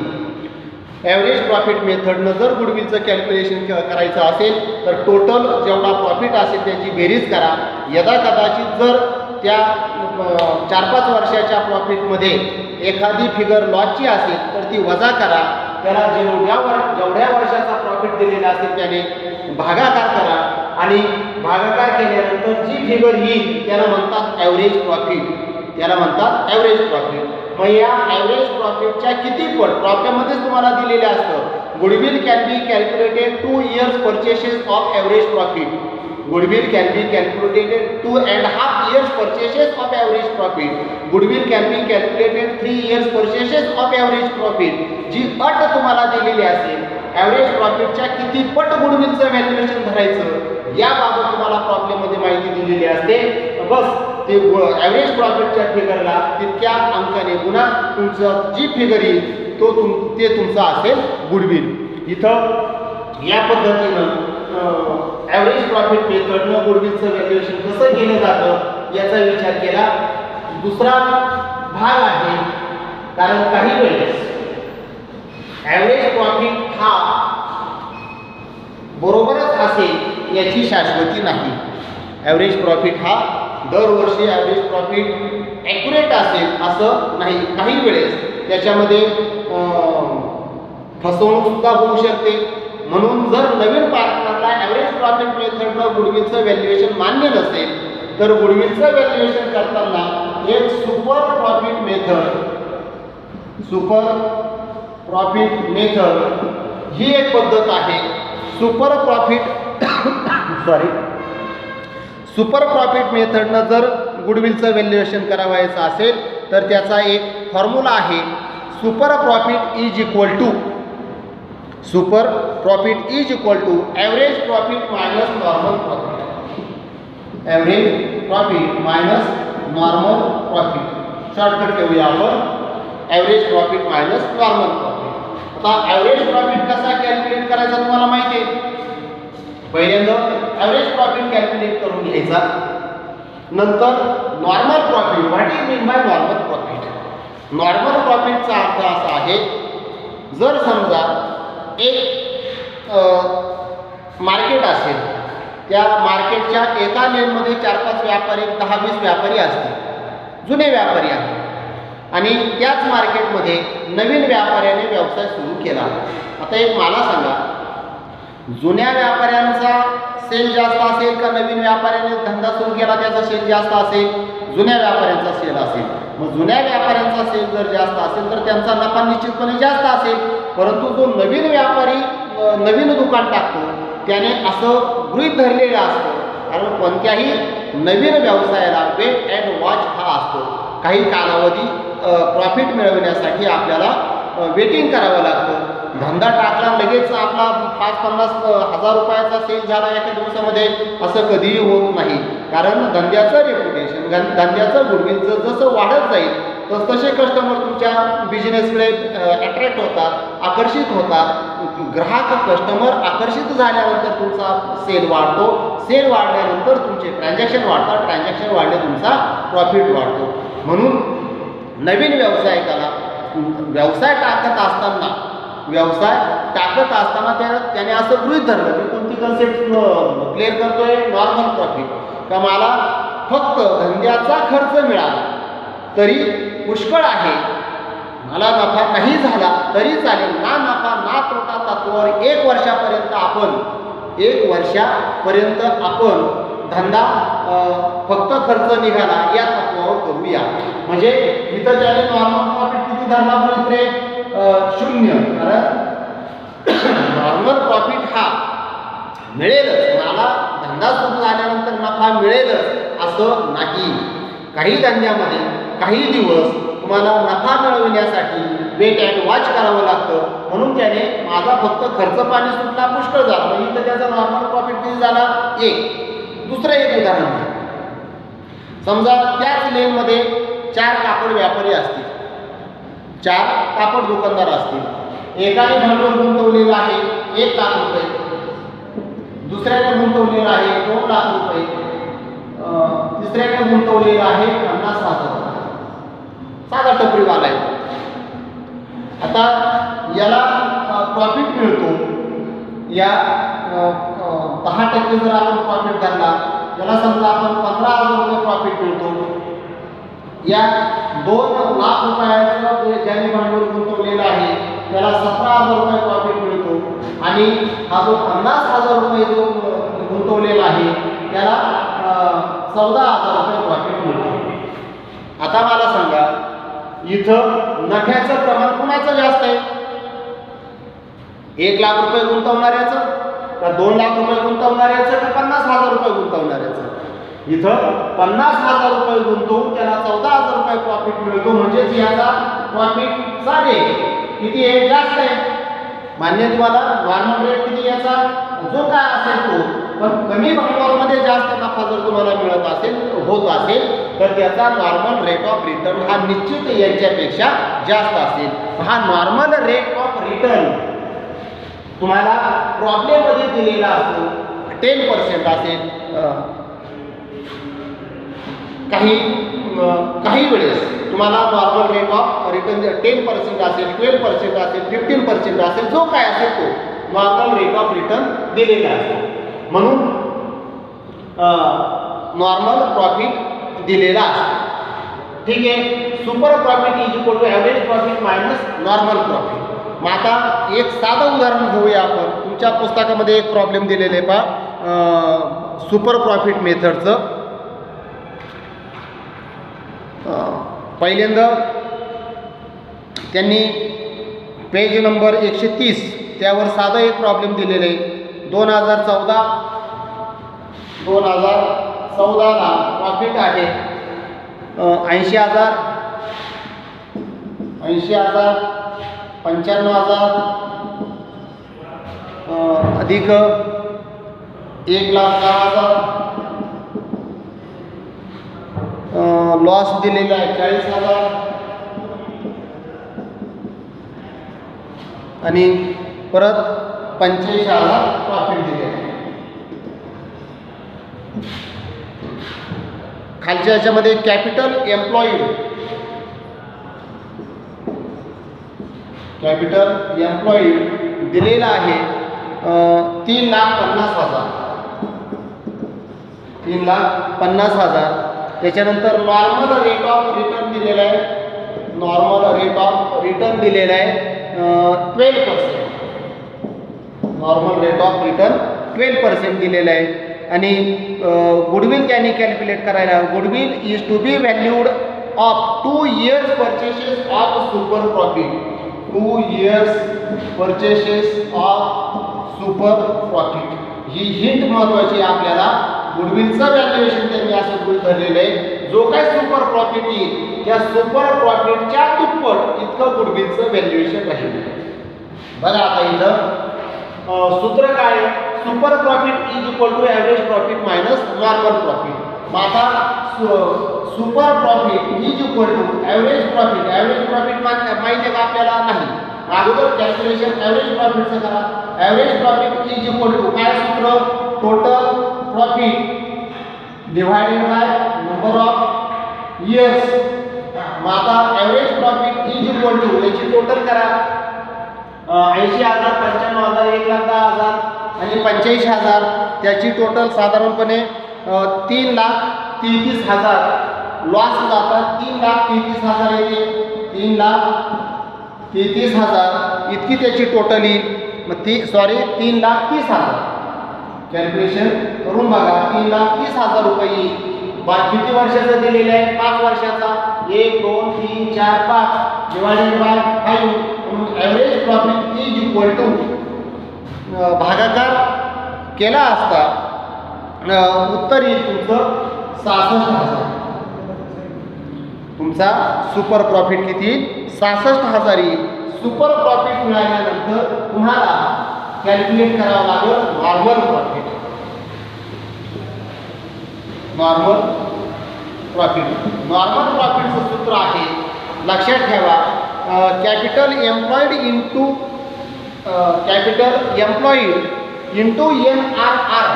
ॲव्हरेज प्रॉफिट मेथडनं जर गुडविलचं कॅल्क्युलेशन करायचं असेल तर टोटल जेवढा प्रॉफिट असेल त्याची बेरीज करा. यदा कदाचित जर त्या 4-5 वर्षाच्या प्रॉफिटमध्ये एखादी फिगर लॉसची असेल तर ती वजा करा. त्याला जेवढ्या वर्षाचा प्रॉफिट दिलेला असेल त्याने भागाकार करा आणि भागाकार केल्यानंतर जी फिगर येईल त्याला म्हणतात ॲव्हरेज प्रॉफिट, त्याला म्हणतात ॲव्हरेज प्रॉफिट. मग या ॲव्हरेज प्रॉफिटच्या किती पट प्रॉब्लेममध्येच तुम्हाला दिलेले असतं. Goodwill can B calculated 2 years purchases of average profit. Goodwill can B calculated 2.5 years purchases of average profit. Goodwill can B calculated 3 years purchases of average profit. जी अट तुम्हाला दिलेली असेल ॲव्हरेज प्रॉफिटच्या किती पट गुडविलचं व्हॅल्युएशन धरायचं याबाबत तुम्हाला प्रॉब्लेममध्ये माहिती दिलेली असते. बस ते ॲव्हरेज प्रॉफिटच्या फिगरला तितक्या अंकाने गुणा तुमचं जी फिगर येईल ते तुमचा असेल गुडविल. इथं या पद्धतीनं ॲव्हरेज प्रॉफिट मेथडनं गुडविलचं व्हॅल्युएशन कसं केलं जातं याचा विचार केला. दुसरा भाग आहे, कारण काही वेळेस ॲव्हरेज प्रॉफिट हा बरोबरच असेल याची शाश्वती नाही. ॲव्हरेज प्रॉफिट हा दरवर्षी ॲव्हरेज प्रॉफिट ॲक्युरेट असेल असं नाही. काही वेळेस त्याच्यामध्ये फसवणूकसुद्धा होऊ शकते. म्हणून जर नवीन पार्टनरला ॲव्हरेज प्रॉफिट मेथडनं गुडविलचं व्हॅल्युएशन मान्य नसेल तर गुडविलचं व्हॅल्युएशन करताना एक सुपर प्रॉफिट मेथड ही एक पद्धत आहे. सुपर प्रॉफिट मेथडनं जर गुडविलचं व्हॅल्युएशन करावायचं असेल तर त्याचा एक फॉर्म्युला आहे. Super profit is equal to average profit minus normal profit. Average profit minus normal profit. Shortcut ठेवूया आपण, average profit minus normal profit. आता ॲव्हरेज प्रॉफिट कसा कॅल्क्युलेट करायचा तुम्हाला माहिती आहे. पहिल्यांदा ॲव्हरेज प्रॉफिट कॅल्क्युलेट करून घ्यायचा. नंतर normal profit. What is mean by normal profit? Normal प्रॉफिटचा अर्थ असा आहे, जर समजा एक मार्केट असेल, त्या मार्केटच्या एका लेनमध्ये 4-5 व्यापारी, 10-20 व्यापारी असतील, जुने व्यापारी आहेत आणि त्याच मार्केटमध्ये नवीन व्यापाऱ्याने व्यवसाय सुरू केला. आता एक मला सांगा, जुन्या व्यापाऱ्यांचा सेल जास्त असेल का नवीन व्यापाऱ्याने धंदा सुरू केला त्याचा सेल जास्त असेल? जुन्या व्यापाऱ्यांचा सेल असेल. मग जुन्या व्यापाऱ्यांचा सेल जर जास्त असेल तर त्यांचा नफा निश्चितपणे जास्त असेल. परंतु जो नवीन व्यापारी नवीन दुकान टाकतो त्याने असं गृहीत धरलेलं असतं, कारण कोणत्याही नवीन व्यवसायाला वेट अँड वॉच हा असतो. काही कालावधी प्रॉफिट मिळवण्यासाठी आपल्याला वेटिंग करावं लागतं. धंदा टाकला लगेच आपला 5-50 हजार रुपयाचा सेल झाला एका दिवसामध्ये असं कधीही होत नाही. कारण धंद्याचं रेप्युटेशन, धंद्याचं गुडविलचं जसं वाढत जाईल तसतसे कस्टमर तुमच्या बिझनेसकडे अट्रॅक्ट होतात, आकर्षित होतात. ग्राहक कस्टमर आकर्षित झाल्यानंतर तुमचा सेल वाढतो. सेल वाढल्यानंतर तुमचे ट्रान्झॅक्शन वाढतात. ट्रान्झॅक्शन वाढले तुमचा प्रॉफिट वाढतो. म्हणून नवीन व्यावसायिकाला व्यवसाय टाकत असताना त्याने असं गृहीत धरलं की कोणती कन्सेप्ट क्लिअर करतोय, नॉर्मल प्रॉफिट, का मला फक्त धंद्याचा खर्च मिळाला तरी पुष्कळ आहे, मला नफा नाही झाला तरी चालेल, ना नफा ना तोटा तत्वावर 1 वर्षापर्यंत आपण धंदा फक्त खर्च निघाला या तत्वावर करूया. म्हणजे इथं त्याने नॉर्मल प्रॉफिट किती धरला मित्रे? 0. कारण नॉर्मल प्रॉफिट हा मिळेलच, मला धंदा सुरू झाल्यानंतर नफा मिळेलच असं नाही. काही धंद्यामध्ये काही दिवस तुम्हाला नफा मिळविण्यासाठी वेट अँड वॉच करावं लागतं. म्हणून त्याने माझा फक्त खर्च पाणी सुटला पुष्कळ झाला, म्हणजे इथं त्याचा नॉर्मल प्रॉफिट किती झाला? 1. दुसरं एक उदाहरण घ्या. समजा त्याच लेनमध्ये 4 कापड व्यापारी असतील, 4 कापड दुकानदार असतील. एकाने भांडवल गुंतवलेलं आहे 1 लाख रुपये, दुसऱ्याने गुंतवलेलं आहे 2 लाख रुपये, तिसऱ्याने गुंतवलेलं आहे 50,000 रुपये. साधा टपरीवाला आहे. आता याला प्रॉफिट मिळतो, या 10% जर आपण प्रॉफिट धरला, याला समजा आपण 15,000 रुपये प्रॉफिट मिळतो. या 2 लाख रुपयाचं ज्याने भांडवल गुंतवलेलं आहे त्याला 17,000 रुपये प्रॉफिट मिळतो आणि हा जो 50,000 रुपये जो गुंतवलेला आहे त्याला 14,000 रुपये प्रॉफिट मिळतो. आता मला सांगा, इथं नफ्याचं प्रमाण कुणाचं जास्त आहे? 1 लाख रुपये गुंतवणाऱ्याचं का 2 लाख रुपये गुंतवणाऱ्याचं का 50,000 रुपये गुंतवणाऱ्याचं? इथं 50,000 रुपये गुंतवून त्याला 14,000 रुपये प्रॉफिट मिळतो. म्हणजेच याचा प्रॉफिट साधे किती आहे? जास्त आहे. मान्य तुम्हाला? नॉर्मल रेट किती याचा? जो काय असेल तो, पण कमी भांडवलामध्ये जास्त नफा जर तुम्हाला होत असेल तर त्याचा नॉर्मल रेट ऑफ रिटर्न हा निश्चित यांच्यापेक्षा जास्त असेल. हा नॉर्मल रेट ऑफ रिटर्न तुम्हाला प्रॉब्लेममध्ये दिलेला असतो. 10% असेल, काही वेळेस तुम्हाला नॉर्मल रेट ऑफ रिटर्न 10% असेल, 12% असेल, 15% असेल, जो काय असेल तो नॉर्मल रेट ऑफ रिटर्न दिलेला असतो. म्हणून नॉर्मल प्रॉफिट दिलेला असतो. ठीक आहे. Super profit is equal to average profit minus normal profit. मग आता एक साधं उदाहरण घेऊया आपण. तुमच्या पुस्तकामध्ये एक प्रॉब्लेम दिलेले आहे पहा, सुपर प्रॉफिट मेथडचं. पहिल्यांदा त्यांनी पेज नंबर 130 त्यावर साधं एक प्रॉब्लेम दिलेलं आहे. 2014 ला प्रॉफिट आहे 80,000, 95,000 अधिक 1,10,000. लॉस दिलेला आहे 40,000 आणि परत 85,000 प्रॉफिट दिलेलं आहे. खालच्या याच्यामध्ये कॅपिटल एम्प्लॉईड दिलेला आहे 3,50,000. त्याच्यानंतर नॉर्मल रेट ऑफ रिटर्न दिलेला आहे, 12%. नॉर्मल रेट ऑफ रिटर्न 12% दिलेला आहे. आणि गुडविल त्यांनी कॅल्क्युलेट करायला, goodwill is to be valued of 2 years purchases of super profit. 2 years purchases of super profit ही हिंट महत्वाची आहे आपल्याला. गुडविलचं व्हॅल्युएशन त्यांनी असं गृहीत धरलेलं आहे, जो काय सुपर प्रॉफिट येईल त्या सुपर प्रॉफिटच्या दुप्पट इतकं गुडविलचं व्हॅल्युएशन राहील. बघा आता इथं सूत्र काय आहे? Super profit is equal to average profit minus normal profit. मग आता super profit is equal to average profit माहिती आहे का आपल्याला? नाही. अगोदर कॅल्क्युलेशन ॲव्हरेज प्रॉफिटचं करा. Average profit is equal to काय सूत्र? Total profit divided by number of years. मग आता average profit is equal to याची टोटल करा. 80,000, 95,000, 1,10,000 आणि 85,000. त्याची टोटल साधारणपणे 3,33,000 लॉस जातात. 3,33,000 येते. 3,33,000 33,000 इतकी त्याची टोटल येईल. मग 3,30,000 कॅल्क्युलेशन करून बघा. 3,30,000 रुपये येईल. किती वर्षाचा दिलेला आहे? 5 वर्षाचा. 1 2 3 4 5 डिवायडेड बाय 5 म्हणून average profit is equal to भागाकार केला असता उत्तर येईल तुमचं 66,000. तुमचा सुपर प्रॉफिट किती येईल? 66,000 येईल. सुपर प्रॉफिट मिळाल्यानंतर तुम्हाला कॅल्क्युलेट करावं लागेल नॉर्मल प्रॉफिट. नॉर्मल प्रॉफिटचं सूत्र आहे, लक्षात ठेवा. Capital employed into NRR.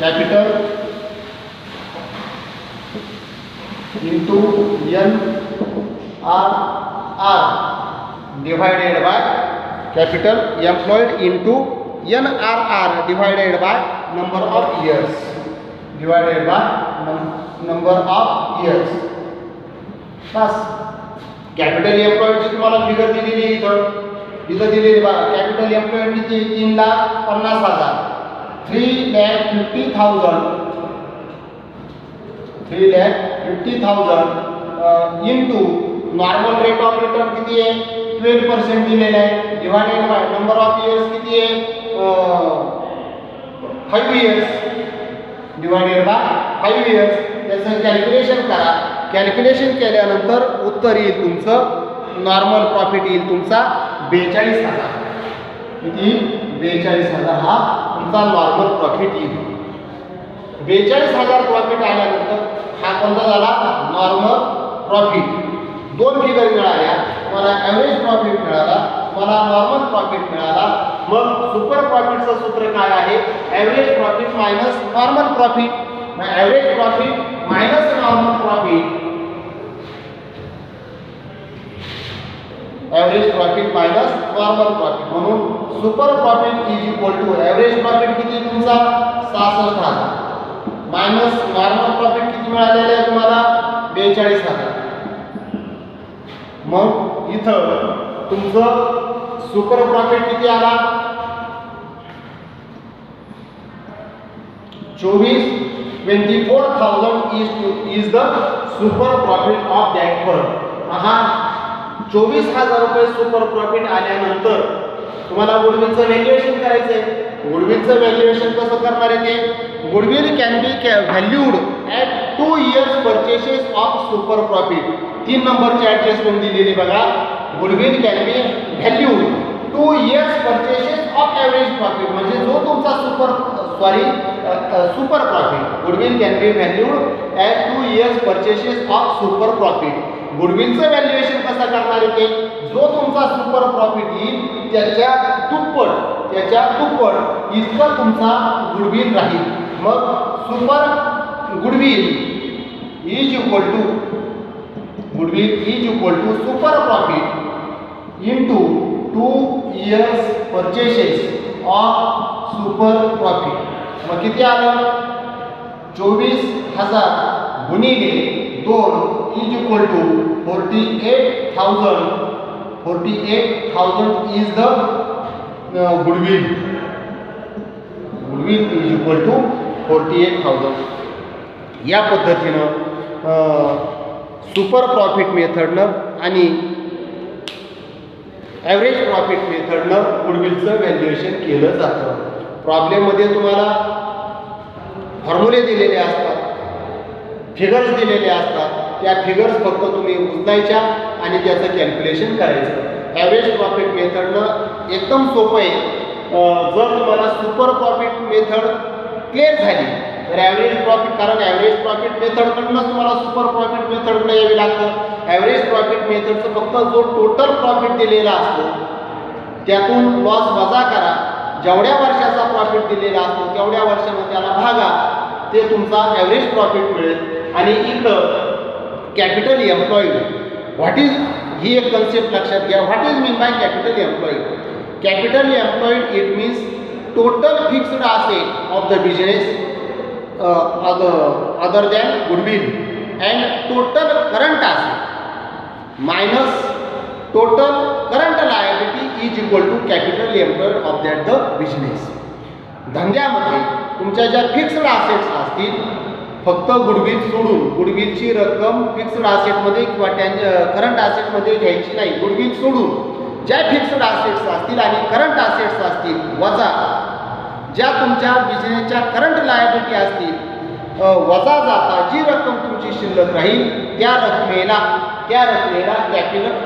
Capital into NRR divided by capital employed into NRR divided by number of years. बस. कॅपिटल एम्प्लॉईडची तुम्हाला फिगर दिलेली आहे इथं दिलेली बघा. कॅपिटल एम्प्लॉईड किती? 3,50,000. 3,50,000 into normal rate of return किती आहे? 12% दिलेलं आहे. Divided by number of years किती आहे? 5 इयर्स. Divided by 5 years. त्याचं कॅल्क्युलेशन करा. कॅल्क्युलेशन केल्यानंतर उत्तर येईल तुमचं नॉर्मल प्रॉफिट येईल तुमचा 42,000. किती? 42,000 हा तुमचा नॉर्मल प्रॉफिट येईल. 42,000 प्रॉफिट आल्यानंतर हा कोणता झाला? Normal profit. 2 फिगर मिळाल्या. मला ॲव्हरेज प्रॉफिट मिळाला, मला नॉर्मल प्रॉफिट मिळाला. मग सुपर प्रॉफिटचं सूत्र काय आहे? Average profit minus normal profit. मग average profit minus normal profit, average profit minus normal profit म्हणून super profit is equal to average profit किती तुमचा? 66,000 मायनस नॉर्मल प्रॉफिट किती मिळालेलं आहे तुम्हाला? 42,000. मग इथं तुमचं सुपर प्रॉफिट किती आला? 24,000 is the super profit of that firm. हा 24,000 रुपये सुपर प्रॉफिट आल्यानंतर तुम्हाला गुडविलचं व्हॅल्युएशन करायचं आहे. गुडविलचं व्हॅल्युएशन कसं करणार आहे ते? Goodwill can be valued at 2 years purchases of super profit. 3 नंबरची ॲडजस्टमेंट दिलेली बघा. Goodwill can be valued 2 years purchases of average profit म्हणजे जो तुमचा super profit. Goodwill can be valued at 2 years purchases of super profit. गुडविलचं valuation कसं करणार आहे ते? जो तुमचा सुपर प्रॉफिट येईल त्याच्या दुप्पट इतकं तुमचा गुडविल राहील. मग super goodwill is equal to super profit into 2 years purchases of super profit. मग किती आलं? 24,000 गुणिले 2 is equal to 48,000. 48,000 is the goodwill. Goodwill is equal to 48,000. या पद्धतीनं सुपर प्रॉफिट मेथडनं आणि ॲव्हरेज प्रॉफिट मेथडनं गुडविलचं व्हॅल्युएशन केलं जातं. प्रॉब्लेममध्ये तुम्हाला फॉर्म्युले दिलेले असतात, फिगर्स दिलेले असतात. त्या फिगर्स फक्त तुम्ही उचलायच्या आणि त्याचं कॅल्क्युलेशन करायचं. ॲव्हरेज प्रॉफिट मेथडनं एकदम सोपं आहे. जर तुम्हाला सुपर प्रॉफिट मेथड क्लिअर झाली तर ॲव्हरेज प्रॉफिट, कारण ॲव्हरेज प्रॉफिट मेथडकडूनच तुम्हाला सुपर प्रॉफिट मेथडकडे यावे लागतं. ॲव्हरेज प्रॉफिट मेथडचं फक्त जो टोटल प्रॉफिट दिलेला असतो त्यातून लॉस वजा करा. जेवढ्या वर्षाचा प्रॉफिट दिलेला असतो तेवढ्या वर्षानं त्याला भागा, ते तुमचा ॲव्हरेज प्रॉफिट मिळेल. आणि इकडं कॅपिटल एम्प्लॉईड व्हॉट इज, ही एक कन्सेप्ट लक्षात घ्या. What is mean bye capital employed? Capital employed it means total fixed asset of the business other than goodwill and total current asset. Minus total current liability is equal to capital employed of that the business. धंद्यामध्ये तुमच्या ज्या fixed assets असतील, फक्त goodwill सोडून, गुडविलची रक्कम fixed असेटमध्ये किंवा current असेटमध्ये घ्यायची नाही. गुडविल सोडून ज्या फिक्स्ड असेट्स असतील आणि करंट असेट्स असतील वजा ज्या तुमच्या बिझनेसच्या करंट लायबिलिटी असतील, वजा जाता जी रक्कम तुमची शिल्लक राहील त्या रकमेला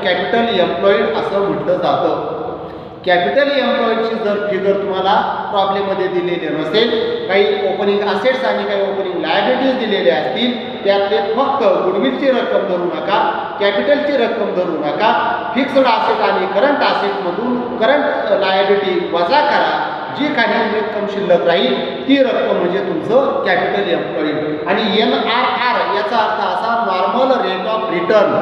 कॅपिटल एम्प्लॉईड असं म्हटलं जातं. कॅपिटल एम्प्लॉईडची जर फिगर तुम्हाला प्रॉब्लेममध्ये दिलेली नसेल, काही ओपनिंग असेट्स आणि काही ओपनिंग लायबिलिटीज दिलेल्या असतील, त्यातले फक्त गुडविलची रक्कम धरू नका, कॅपिटलची रक्कम धरू नका, फिक्स्ड असेट आणि करंट असेटमधून करंट लायबिलिटी वजा करा. जी काही रक्कम शिल्लक राहील ती रक्कम म्हणजे तुमचं कॅपिटल एम्प्लॉईड. आणि NRR याचा अर्थ असा, नॉर्मल रेट ऑफ रिटर्न.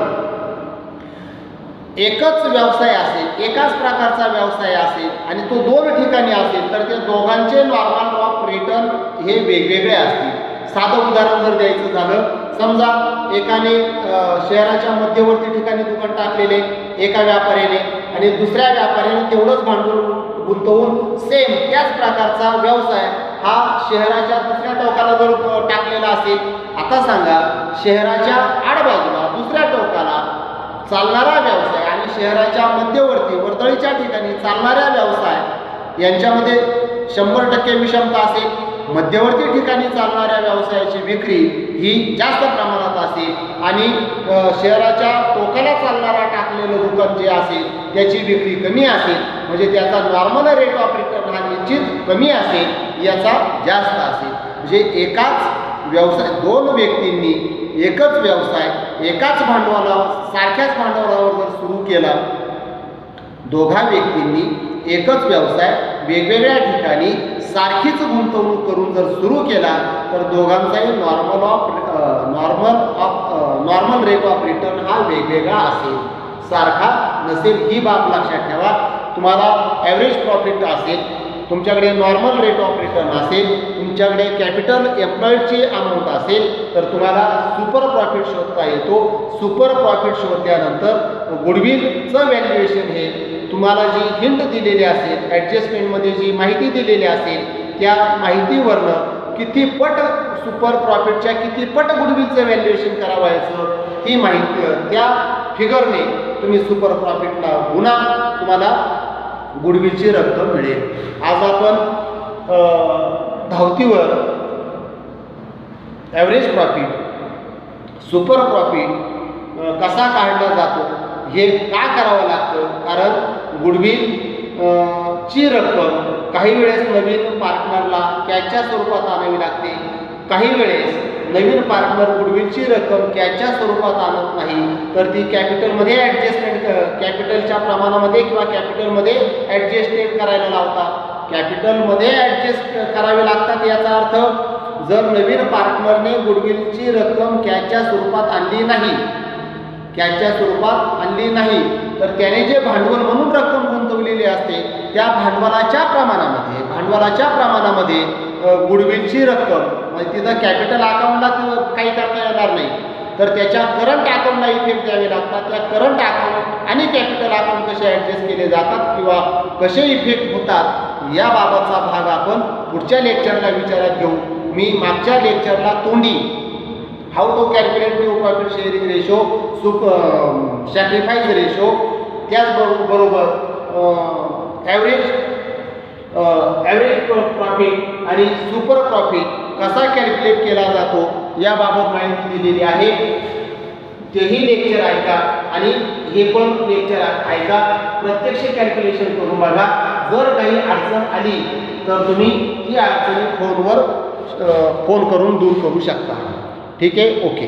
एकच व्यवसाय असेल, एकाच प्रकारचा व्यवसाय असेल आणि तो दोन ठिकाणी असेल तर त्या दोघांचे नॉर्मल ऑफ रिटर्न हे वेगवेगळे असतील. साधं उदाहरण जर द्यायचं झालं, समजा एकाने शहराच्या मध्यवर्ती ठिकाणी दुकान टाकलेले एका व्यापाऱ्याने आणि दुसऱ्या व्यापाऱ्याने तेवढंच भांडवल गुंतवून सेम त्याच प्रकारचा व्यवसाय हा शहराच्या दुसऱ्या टोकाला जर टाकलेला असेल. आता सांगा, शहराच्या आडबाजूला दुसऱ्या टोकाला चालणारा व्यवसाय आणि शहराच्या मध्यवर्ती वर्दळीच्या ठिकाणी चालणाऱ्या व्यवसाय यांच्यामध्ये 100% विषमता असेल. मध्यवर्ती ठिकाणी चालणाऱ्या व्यवसायाची विक्री ही जास्त प्रमाणात असेल आणि शहराच्या टोकाला चालणारा टाकलेलं दुकान जे असेल त्याची विक्री कमी असेल, म्हणजे त्याचा नॉर्मल रेट ऑफ रिटर्न हा निश्चित कमी असेल, याचा जास्त असेल. म्हणजे एकाच व्यवसाय, दोन व्यक्तींनी एकच व्यवसाय एकाच भांडवलावर, सारख्याच भांडवलावर जर सुरू केला, दोघा व्यक्तींनी एकच व्यवसाय वेगवेगळ्या ठिकाणी सारखीच गुंतवणूक करून जर सुरू केला तर दोघांचाही नॉर्मल रेट ऑफ रिटर्न हा वेगवेगळा असेल, सारखा नसेल. ही बाब लक्षात ठेवा. तुम्हाला ॲव्हरेज प्रॉफिट असेल, तुमच्याकडे नॉर्मल रेट ऑफ रिटर्न असेल, तुमच्याकडे कॅपिटल एम्प्लॉईडची अमाऊंट असेल तर तुम्हाला सुपर प्रॉफिट शोधता येतो. सुपर प्रॉफिट शोधल्यानंतर गुडविलचं व्हॅल्युएशन हे तुम्हाला जी हिंट दिलेली असेल, ॲडजस्टमेंटमध्ये जी माहिती दिलेली असेल त्या माहितीवरनं किती पट सुपर प्रॉफिटच्या किती पट गुडविलचं व्हॅल्युएशन करावायचं ही माहिती, त्या फिगरने तुम्ही सुपर प्रॉफिटला गुणा, तुम्हाला गुडविलची रक्कम मिळेल. आज आपण धावतीवर ॲव्हरेज प्रॉफिट, सुपर प्रॉफिट कसा काढला जातो हे का करावं लागतं, कारण गुडविल ची रक्कम काही वेळेस नवीन पार्टनरला कॅशच्या स्वरूपात आणावी लागते, काही वेळेस नवीन पार्टनर गुडविलची रक्कम कॅशच्या स्वरूपात आणत नाही तर ती कॅपिटलमध्ये ॲडजस्टमेंट, कॅपिटलच्या प्रमाणामध्ये किंवा कॅपिटलमध्ये ॲडजस्टमेंट करायला लावतात. कॅपिटलमध्ये ॲडजस्ट करावे लागतात. याचा अर्थ जर नवीन पार्टनरने गुडविलची रक्कम कॅशच्या स्वरूपात आणली नाही, तर त्याने जे भांडवल म्हणून रक्कम गुंतवलेली असते त्या भांडवलाच्या प्रमाणामध्ये गुडविलची रक्कम, म्हणजे तिथं कॅपिटल अकाउंटला काही करता येणार नाही तर त्याच्या करंट अकाउंटला इफेक्ट द्यावे लागतात. त्या करंट अकाउंट आणि कॅपिटल अकाउंट कसे ॲडजस्ट केले जातात किंवा कसे इफेक्ट होतात या बाबतचा भाग आपण पुढच्या लेक्चरला विचारात घेऊ. मी मागच्या लेक्चरला तोंडी how to calculate new profit sharing ratio, sacrifice ratio, त्याचबरोबर ॲव्हरेज प्रॉफिट आणि सुपर प्रॉफिट कसा कॅल्क्युलेट केला जातो याबाबत माहिती दिलेली आहे. तेही लेक्चर ऐका आणि हे पण लेक्चर ऐका, प्रत्यक्ष कॅल्क्युलेशन करून बघा. जर काही अडचण आली तर तुम्ही ती अडचणी फोन करून दूर करू शकता. ठीक आहे, ओके.